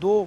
2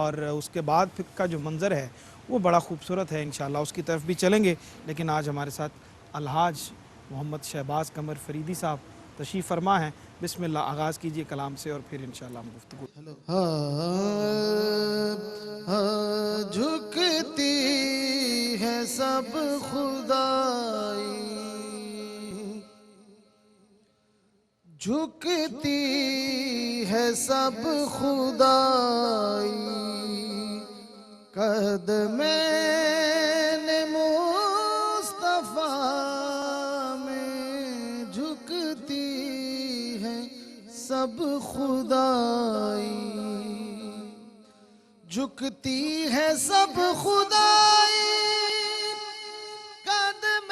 اور اس کے بعد پھر کا جو منظر ہے وہ بڑا خوبصورت ہے، انشاءاللہ اس کی طرف بھی چلیں گے۔ لیکن آج ہمارے ساتھ الحاج محمد شہباز قمر فریدی صاحب تشریف فرما ہیں۔ بسم اللہ، آغاز کیجئے کلام سے اور پھر انشاءاللہ ہم گفتگو۔ جھکتی ہے سب خدائی، جھکتی ہے سب خدائی، قدم مصطفیٰ میں جھکتی ہے سب خدائی، جھکتی ہے سب خدائی، قدم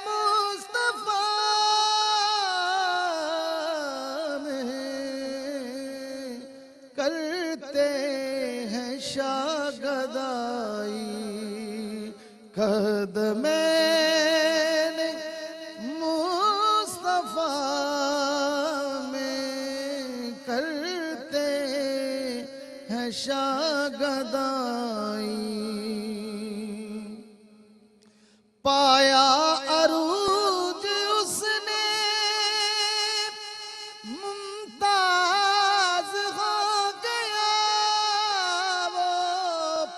مصطفیٰ میں کرتے ہیں شاگردائی، قدم مصطفیٰ میں کرتے ہیں شاگردائی، پایا عروج اس نے ممتاز ہو گیا، وہ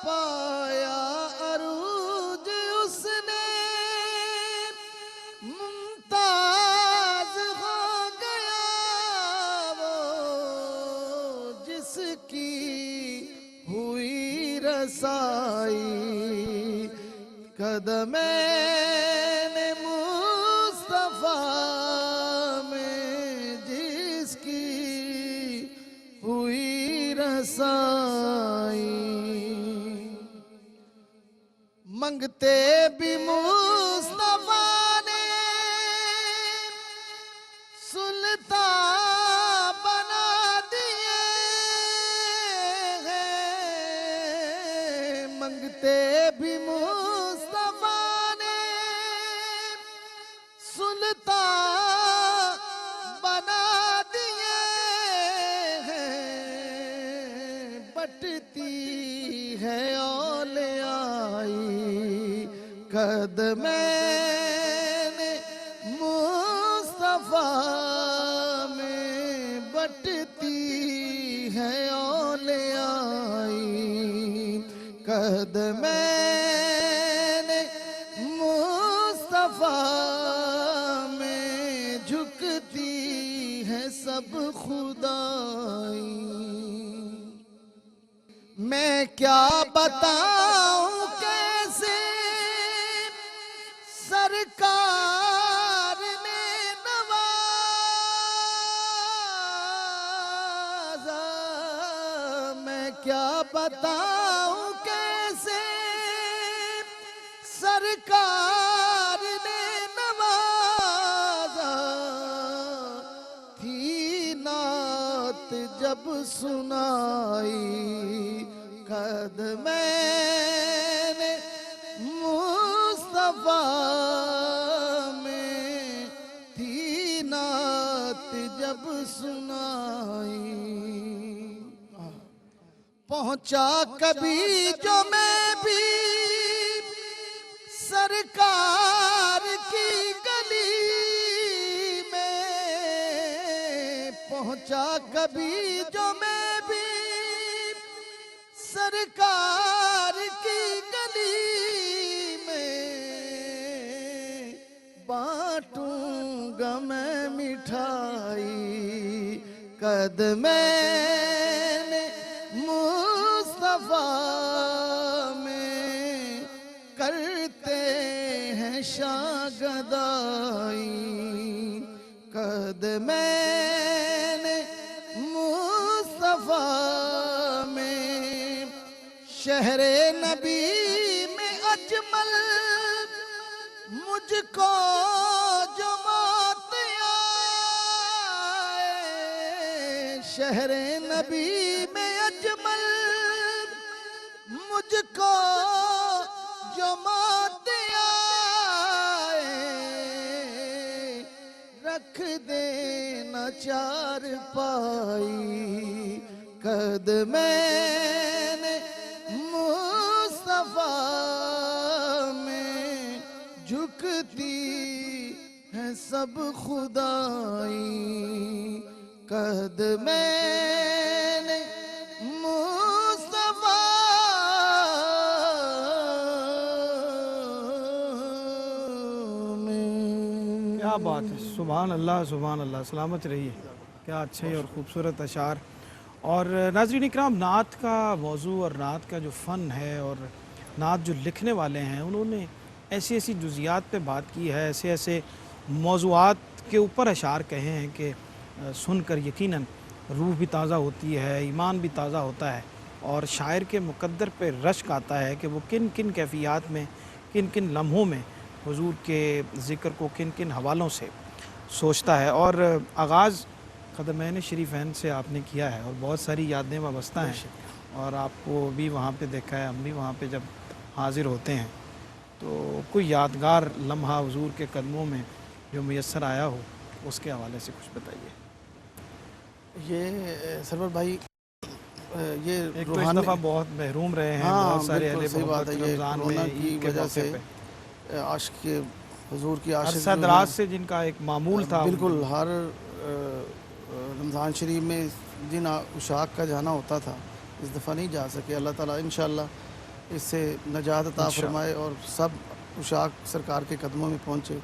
پایا عروج اس نے ممتاز ہو گیا، وہ جس کی ہوئی رسائی، قدم مصطفیٰ میں جس کی ہوئی رسائی، منگتے بھی مصطفیٰ نے سلطان بنا دیے ہیں، منگتے بھی مصطفیٰ نے سلطان بنا دیے ہیں، بٹتی ہے اولیائی، قدم مصطفیٰ میں بٹتی ہے اولیائی، قدم مصطفیٰ میں جھکتی ہے سب خدائی، میں کیا بتاؤں کیسے سرکار نے نوازا، میں کیا بتاؤں کیسے سرکار نے نوازا، تھی نعت جب سنائی، قدم مصطفیٰ میں تھی نعت جب سنائی، پہنچا کبھی جو میں بھی سرکار کی گلی میں، پہنچا کبھی جو میں بھی سرکار کی گلی میں، بانٹوں گا میں مٹھائی، قدم مصطفیٰ میں کرتے ہیں شاگردائی، قدم مصطفیٰ میں شہر نبی میں اجمل مجھ کو جو موت آئے، شہر نبی میں اجمل مجھ کو جو موت آئے، رکھ دینا چار پائی، قدمین مصطفیٰ میں جھکتی ہے سب خدائی قدمین مصطفیٰ میں. کیا بات ہے، سبحان اللہ سبحان اللہ، سلامت رہیے. کیا اچھے اور خوبصورت اشعار. اور ناظرین اکرام، نعت کا موضوع اور نعت کا جو فن ہے اور نعت جو لکھنے والے ہیں انہوں نے ایسی ایسی جزیات پہ بات کی ہے، ایسے ایسے موضوعات کے اوپر اشعار کہے ہیں کہ سن کر یقیناً روح بھی تازہ ہوتی ہے، ایمان بھی تازہ ہوتا ہے، اور شاعر کے مقدر پہ رشک آتا ہے کہ وہ کن کن کیفیات میں، کن کن لمحوں میں حضور کے ذکر کو کن کن حوالوں سے سوچتا ہے. اور آغاز قدمین شریفین سے آپ نے کیا ہے اور بہت ساری یادیں وابستہ ہیں، اور آپ کو بھی وہاں پہ دیکھا ہے، ہم بھی وہاں پہ جب حاضر ہوتے ہیں تو کوئی یادگار لمحہ حضور کے قدموں میں جو میسر آیا ہو اس کے حوالے سے کچھ بتائیے. یہ سرور بھائی یہ ایک تو اس دفعہ بہت محروم رہے ہیں بہت سارے اہل صحیح بات محبت ہے. یہ رمضان میں کورونا کی عید کے وجہ موقع سے پہ عاشق کے حضور کی عاشق عرصہ دراز سے جن کا ایک معمول تھا، بالکل ہر رمضان شریف میں جن عشاق کا جانا ہوتا تھا اس دفعہ نہیں جا سکے. اللہ تعالیٰ انشاءاللہ اس سے نجات عطا فرمائے اور سب عشاق سرکار کے قدموں میں پہنچے.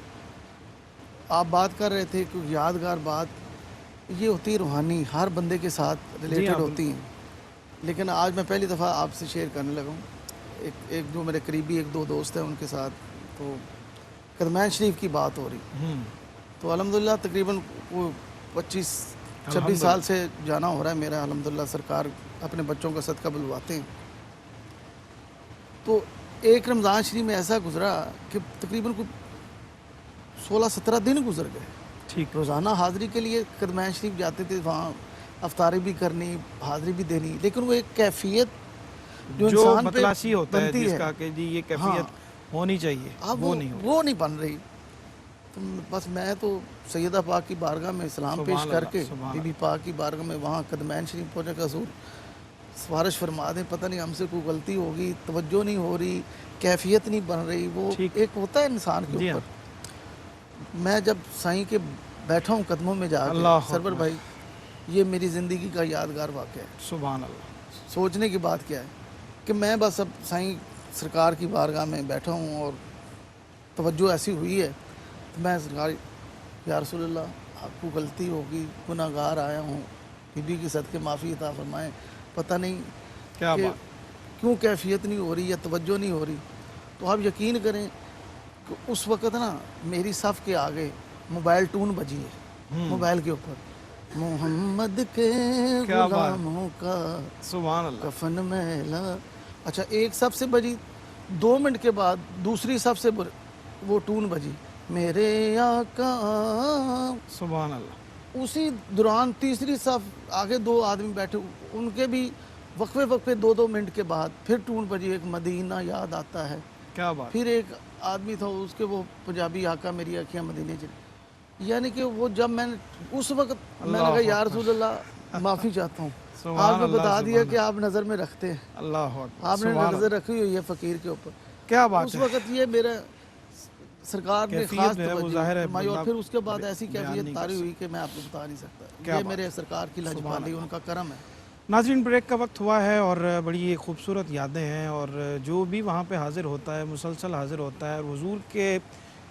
آپ بات کر رہے تھے کہ یادگار بات یہ ہوتی ہے روحانی، ہر بندے کے ساتھ ریلیٹڈ ہوتی ہیں، لیکن آج میں پہلی دفعہ آپ سے شیئر کرنے لگا ہوں. ایک جو میرے قریبی ایک دو دوست ہیں ان کے ساتھ تو قدمین شریف کی بات ہو رہی، تو الحمدللہ تقریباً 25-26 سال سے جانا ہو رہا ہے میرا. الحمدللہ سرکار اپنے بچوں کا صدقہ بلواتے ہیں. تو ایک رمضان شریف میں ایسا گزرا کہ تقریباً 16-17 دن گزر گئے. روزانہ حاضری کے لیے قدمین شریف جاتے تھے، وہاں افطاری بھی کرنی، حاضری بھی دینی، لیکن وہ ایک کیفیت جو انسان پہ متلاسی ہوتا ہے بنتی جس کا کہ جی یہ کیفیت ہونی چاہیے، اب وہ نہیں ہوتی. وہ نہیں بن رہی. تو بس میں تو سیدہ پاک کی بارگاہ میں سلام پیش کر کے بی بی پاک کی بارگاہ میں وہاں قدمین شریف پہنچے کہ حضور سفارش فرما دیں، پتہ نہیں ہم سے کوئی غلطی ہوگی، توجہ نہیں ہو رہی، کیفیت نہیں بن رہی. وہ ایک ہوتا ہے انسان کے اوپر. میں جب سائیں کے بیٹھا ہوں قدموں میں جا کے سرور بھائی، یہ میری زندگی کا یادگار واقعہ ہے. سبحان اللہ. سوچنے کی بات کیا ہے کہ میں بس اب سائیں سرکار کی بارگاہ میں بیٹھا ہوں اور توجہ ایسی ہوئی ہے، میں سرکار یا رسول اللہ آپ کو غلطی ہوگی، گناہ گار آیا ہوں، بی بی کی صدقے معافی عطا فرمائیں. پتہ نہیں کیا کہ بات، کیوں کیفیت نہیں ہو رہی یا توجہ نہیں ہو رہی. تو آپ یقین کریں کہ اس وقت نا میری صف کے آگے موبائل ٹون بجی ہے، موبائل کے اوپر محمد کے غلاموں کا سبحان اللہ، کفن میلا. اچھا ایک صف سے بجی، 2 منٹ کے بعد دوسری صف سے وہ ٹون بجی میرے آقا. سبحان اللہ. اسی دوران تیسری صف آگے 2 آدمی بیٹھے، ان کے بھی وقفے 2 منٹ کے بعد پھر ٹون بجی ایک مدینہ یاد آتا ہے. کیا بات. پھر ایک آدمی تھا اس کے وہ پنجابی آقا میری آنکھیں مدینے چلی. یعنی کہ وہ جب میں نے اس وقت میں نے کہا یا رسول اللہ معافی چاہتا ہوں، آپ نے بتا دیا کہ آپ نظر میں رکھتے ہیں، اللہ آپ نے نظر رکھی ہوئی ہے فقیر کے اوپر. کیا بات اس وقت یہ میرا سرکار نے خاص توجہ فرمائی اور پھر اس کے بعد ایسی کیفیت طاری ہوئی کہ میں آپ کو بتا نہیں سکتا. یہ میرے سرکار کی لاجوالی، ان کا کرم ہے. ناظرین بریک کا وقت ہوا ہے اور بڑی خوبصورت یادیں ہیں، اور جو بھی وہاں پہ حاضر ہوتا ہے مسلسل حاضر ہوتا ہے اور حضور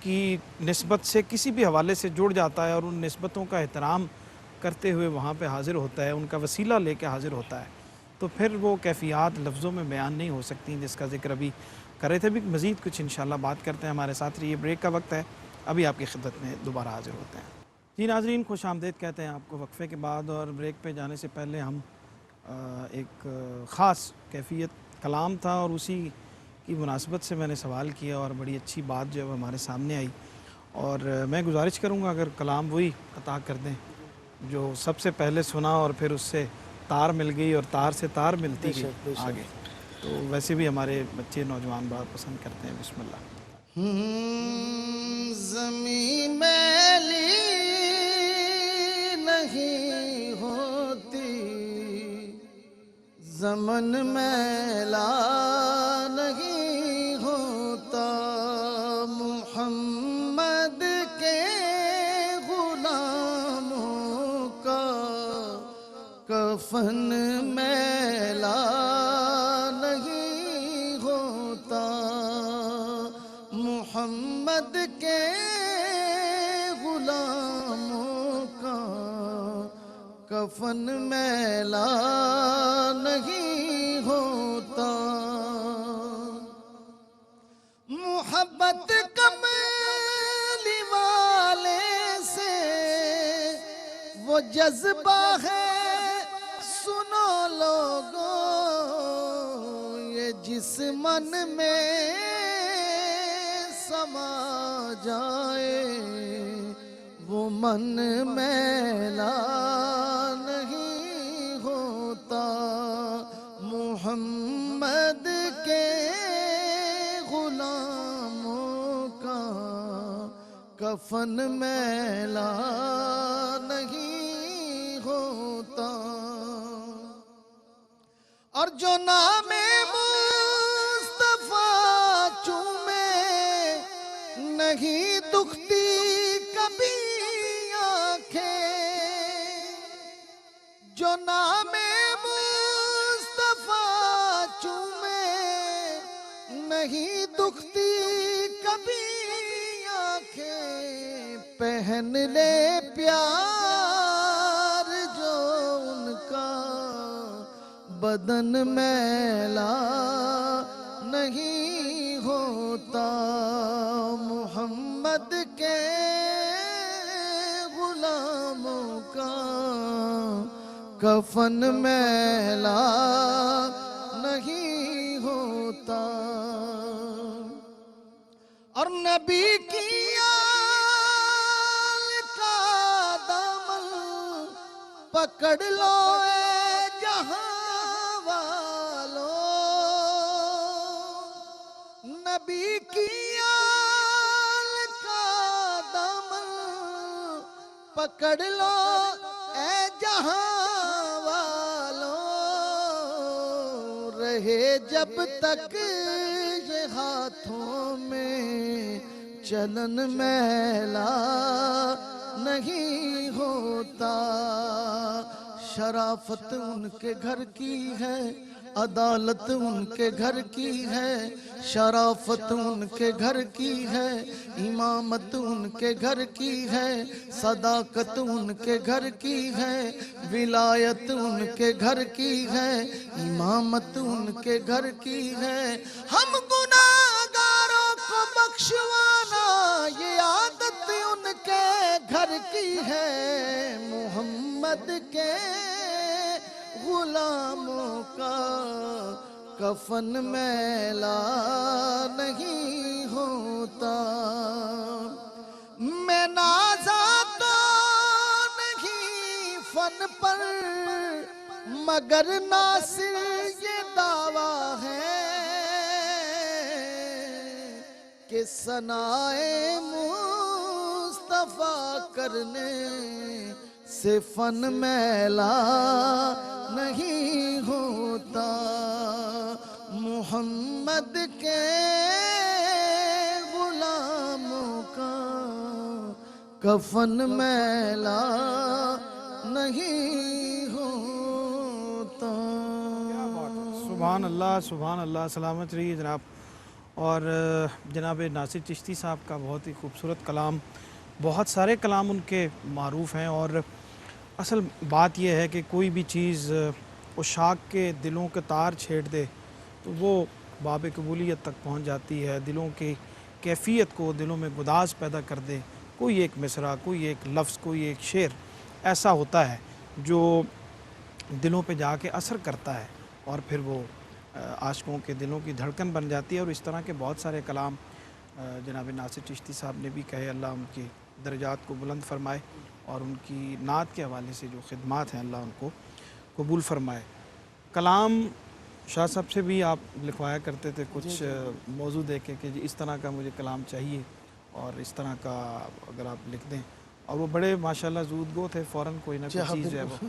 کی نسبت سے کسی بھی حوالے سے جڑ جاتا ہے اور ان نسبتوں کا احترام کرتے ہوئے وہاں پہ حاضر ہوتا ہے، ان کا وسیلہ لے کے حاضر ہوتا ہے، تو پھر وہ کیفیات لفظوں میں بیان نہیں ہو سکتی جس کا ذکر ابھی کر رہے تھے. بھی مزید کچھ انشاءاللہ بات کرتے ہیں، ہمارے ساتھ رہیے. بریک کا وقت ہے، ابھی آپ کی خدمت میں دوبارہ حاضر ہوتے ہیں. جی ناظرین خوش آمدید کہتے ہیں آپ کو وقفے کے بعد، اور بریک پہ جانے سے پہلے ہم ایک خاص کیفیت کلام تھا اور اسی کی مناسبت سے میں نے سوال کیا اور بڑی اچھی بات جو ہے ہمارے سامنے آئی، اور میں گزارش کروں گا اگر کلام وہی عطا کر دیں جو سب سے پہلے سنا اور پھر اس سے تار مل گئی اور تار سے تار ملتی گئی آگے. تو ویسے بھی ہمارے بچے نوجوان بہت پسند کرتے ہیں. بسم اللہ. زمین میلی نہیں ہوتی زمن میلا نہیں ہوتا محمد کے غلاموں کا کفن میلا نہیں ہوتا محمد کے غلاموں کا کفن میلا نہیں ہوتا محبت کملی والے سے وہ جذبہ ہے سنو لوگوں یہ جس من میں سما جائے وہ من میلا نہیں ہوتا محمد کے غلاموں کا کفن میلا نہیں ہوتا اور جو نام مصطفیٰ چومے نہیں دکھتی کبھی آنکھیں جو نام مصطفیٰ چومے نہیں دکھتی کبھی آنکھیں پہن لے پیار جو ان کا بدن میلا نہیں ہوتا محمد کے غلاموں کا کفن میلا نہیں ہوتا اور نبی کی آل کا دامن پکڑ لو اے جہاں والو نبی کی آل کا دامن پکڑ لو اے جہاں والو رہے جب تک یہ ہاتھوں میں چلن میلا نہیں ہوتا شرافت ان کے گھر کی ہے عدالت ان کے گھر کی ہے شرافت ان کے گھر کی ہے امامت ان کے گھر کی ہے صداقت ان کے گھر کی ہے ولایت ان کے گھر کی ہے امامت ان کے گھر کی ہے ہم گناہگاروں کو بخشوانا یہ عادت ان کے گھر کی ہے محمد کے غلاموں کا کفن میلا نہیں ہوتا میں نازا تو نہیں فن پر مگر ناصر یہ دعویٰ ہے کہ ثنائے مصطفیٰ کرنے سے فن میلا نہیں ہوتا محمد کے غلاموں کا کفن میلا نہیں ہوتا سبحان اللہ سلامت رہیے جناب اور جناب ناصر چشتی صاحب کا بہت ہی خوبصورت کلام بہت سارے کلام ان کے معروف ہیں اور اصل بات یہ ہے کہ کوئی بھی چیز عشاق کے دلوں کے تار چھیڑ دے تو وہ باب قبولیت تک پہنچ جاتی ہے دلوں کی کیفیت کو دلوں میں گداز پیدا کر دے کوئی ایک مصرع کوئی ایک لفظ کوئی ایک شعر ایسا ہوتا ہے جو دلوں پہ جا کے اثر کرتا ہے اور پھر وہ عاشقوں کے دلوں کی دھڑکن بن جاتی ہے اور اس طرح کے بہت سارے کلام جناب ناصر چشتی صاحب نے بھی کہے اللہ ان کی درجات کو بلند فرمائے اور ان کی نعت کے حوالے سے جو خدمات ہیں اللہ ان کو قبول فرمائے کلام شاہ صاحب سے بھی آپ لکھوایا کرتے تھے کچھ موضوع دے کے کہ اس طرح کا مجھے کلام چاہیے اور اس طرح کا اگر آپ لکھ دیں اور وہ بڑے ماشاءاللہ زود گو تھے فوراً کوئی نہ کوئی چیز ہے وہ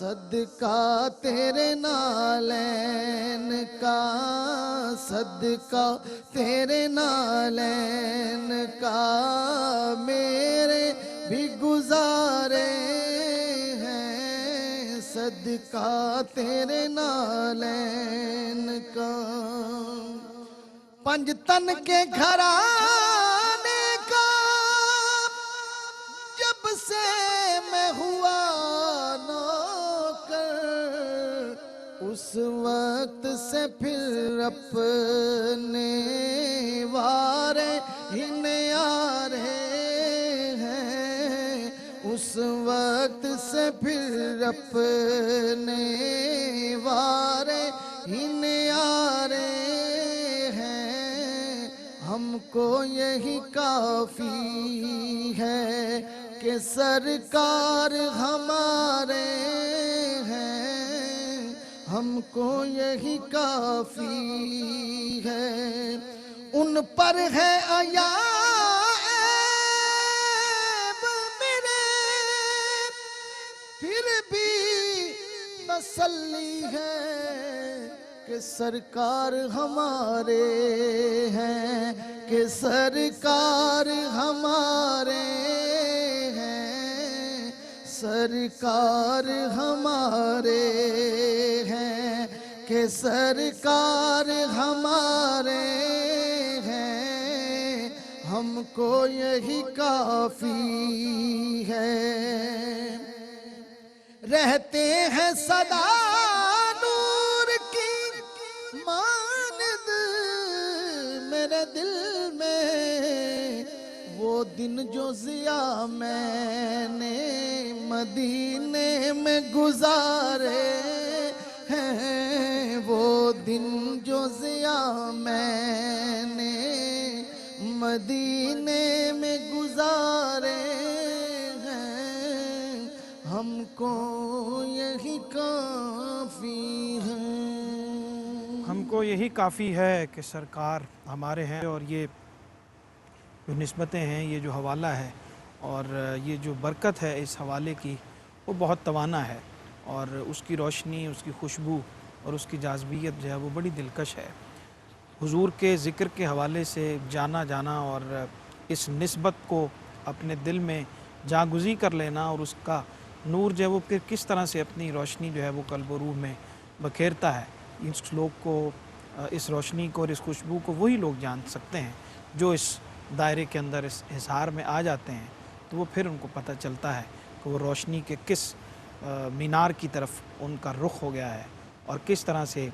صدقہ تیرے نالین کا، صدقہ تیرے نالین کا، میرے بھی گزارے ہیں صدقہ تیرے نالین کا۔ پنج تن کے گھرانے کا جب سے میں ہوا نوکر، اس وقت سے پھر اپنے وارے ہی نیارے ہیں، اس وقت سے پھر اپنے وارے ہی نیارے ہیں۔ ہم کو یہی کافی ہے کہ سرکار ہمارے ہیں، ہم کو یہی کافی ہے۔ ان پر ہے عیب میرے، پھر بھی تسلی ہے کہ سرکار ہمارے ہیں، کہ سرکار ہمارے ہیں، سرکار ہمارے ہیں، کہ سرکار ہمارے ہیں، ہم کو یہی کافی ہے۔ رہتے ہیں صدا نور کی مانند میرے دل میں، وہ دن جو ضیاء میں نے مدینے میں گزارے ہیں، وہ دن جو ضیاء میں نے مدینے میں گزارے ہیں، ہم کو یہی کافی ہے۔ ہم کو یہی کافی ہے کہ سرکار ہمارے ہیں، اور یہ جو نسبتیں ہیں، یہ جو حوالہ ہے اور یہ جو برکت ہے اس حوالے کی، وہ بہت توانا ہے، اور اس کی روشنی، اس کی خوشبو اور اس کی جاذبیت جو ہے وہ بڑی دلکش ہے۔ حضور کے ذکر کے حوالے سے جانا اور اس نسبت کو اپنے دل میں جاگزی کر لینا، اور اس کا نور جو ہے وہ پھر کس طرح سے اپنی روشنی جو ہے وہ قلب و روح میں بکھیرتا ہے، اس لوگ کو، اس روشنی کو اور اس خوشبو کو وہی لوگ جان سکتے ہیں جو اس دائرے کے اندر، اس احسار میں آ جاتے ہیں، تو وہ پھر ان کو پتہ چلتا ہے کہ وہ روشنی کے کس مینار کی طرف ان کا رخ ہو گیا ہے، اور کس طرح سے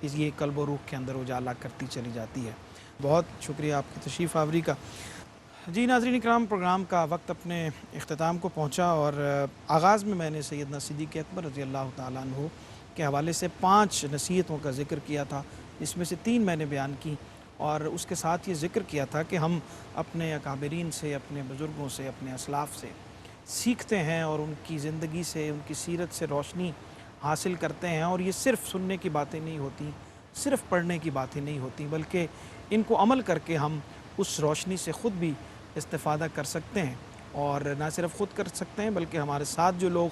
یہ قلب و روح کے اندر اجالا کرتی چلی جاتی ہے۔ بہت شکریہ آپ کی تشریف آوری کا۔ جی ناظرین اکرام، پروگرام کا وقت اپنے اختتام کو پہنچا، اور آغاز میں نے سیدنا صدیق اکبر رضی اللہ تعالیٰ عنہ کے حوالے سے 5 نصیحتوں کا ذکر کیا تھا، اس میں سے 3 میں نے بیان کی، اور اس کے ساتھ یہ ذکر کیا تھا کہ ہم اپنے اکابرین سے، اپنے بزرگوں سے، اپنے اسلاف سے سیکھتے ہیں، اور ان کی زندگی سے، ان کی سیرت سے روشنی حاصل کرتے ہیں، اور یہ صرف سننے کی باتیں نہیں ہوتی، صرف پڑھنے کی باتیں نہیں ہوتی، بلکہ ان کو عمل کر کے ہم اس روشنی سے خود بھی استفادہ کر سکتے ہیں، اور نہ صرف خود کر سکتے ہیں بلکہ ہمارے ساتھ جو لوگ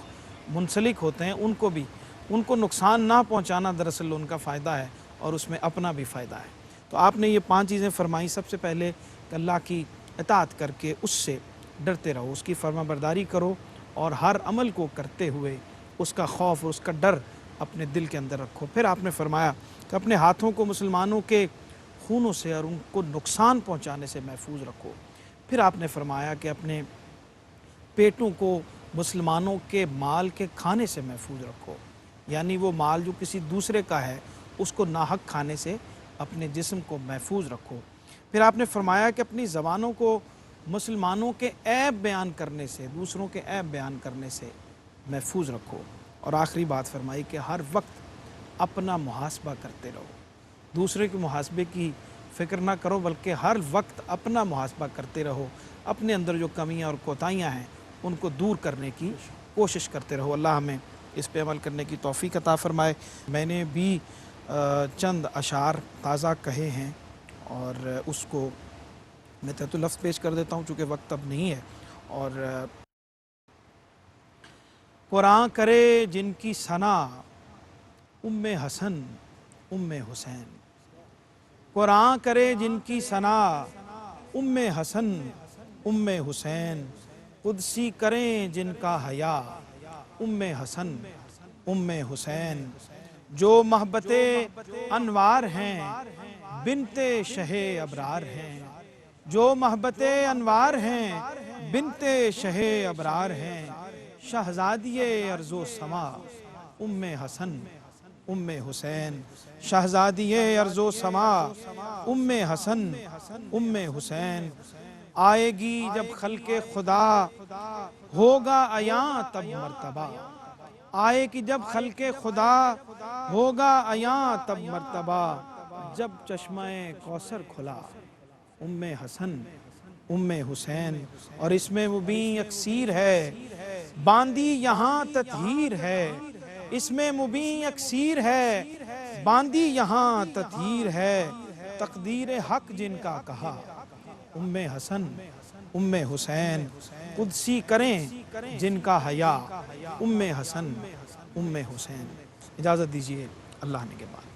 منسلک ہوتے ہیں ان کو بھی، ان کو نقصان نہ پہنچانا دراصل ان کا فائدہ ہے، اور اس میں اپنا بھی فائدہ ہے۔ تو آپ نے یہ 5 چیزیں فرمائی۔ سب سے پہلے کہ اللہ کی اطاعت کر کے اس سے ڈرتے رہو، اس کی فرما برداری کرو، اور ہر عمل کو کرتے ہوئے اس کا خوف اور اس کا ڈر اپنے دل کے اندر رکھو۔ پھر آپ نے فرمایا کہ اپنے ہاتھوں کو مسلمانوں کے خونوں سے اور ان کو نقصان پہنچانے سے محفوظ رکھو۔ پھر آپ نے فرمایا کہ اپنے پیٹوں کو مسلمانوں کے مال کے کھانے سے محفوظ رکھو، یعنی وہ مال جو کسی دوسرے کا ہے اس کو ناحق کھانے سے اپنے جسم کو محفوظ رکھو۔ پھر آپ نے فرمایا کہ اپنی زبانوں کو مسلمانوں کے عیب بیان کرنے سے، دوسروں کے عیب بیان کرنے سے محفوظ رکھو، اور آخری بات فرمائی کہ ہر وقت اپنا محاسبہ کرتے رہو، دوسرے کے محاسبے کی فکر نہ کرو بلکہ ہر وقت اپنا محاسبہ کرتے رہو، اپنے اندر جو کمیاں اور کوتاہیاں ہیں ان کو دور کرنے کی کوشش کرتے رہو۔ اللہ ہمیں اس پہ عمل کرنے کی توفیق عطا فرمائے۔ میں نے بھی چند اشعار تازہ کہے ہیں، اور اس کو میں تحت لفظ پیش کر دیتا ہوں چونکہ وقت اب نہیں ہے، اور قرآن کرے جن کی ثنا ام حسن ام حسین، قرآن کرے جن کی ثنا ام حسن ام حسین، قدسی کریں جن کا حیا ام حسن ام حسین، جو محبت انوار ہیں بنت شہ ابرار ہیں، جو محبت انوار ہیں بنت شہ ابرار ہیں، شہزادی ارض و سما ام حسن ام حسین، شہزادی ارض و سما ام حسن ام حسین، آئے گی جب خلق خدا ہوگا عیاں تب مرتبہ، آئے گی جب خلق خدا ہوگا عیاں تب مرتبہ، جب چشمہ کوثر کھلا ام حسن ام حسین، اور اس میں مبیں اکثیر ہے باندی یہاں تطہیر ہے، اس میں مبیں اکثیر ہے باندی یہاں تطہیر ہے، تقدیر حق جن کا کہا ام حسن ام حسین، قدسی کریں جن کا حیا ام حسن ام حسین۔ اجازت دیجیے، اللہ نے کے بعد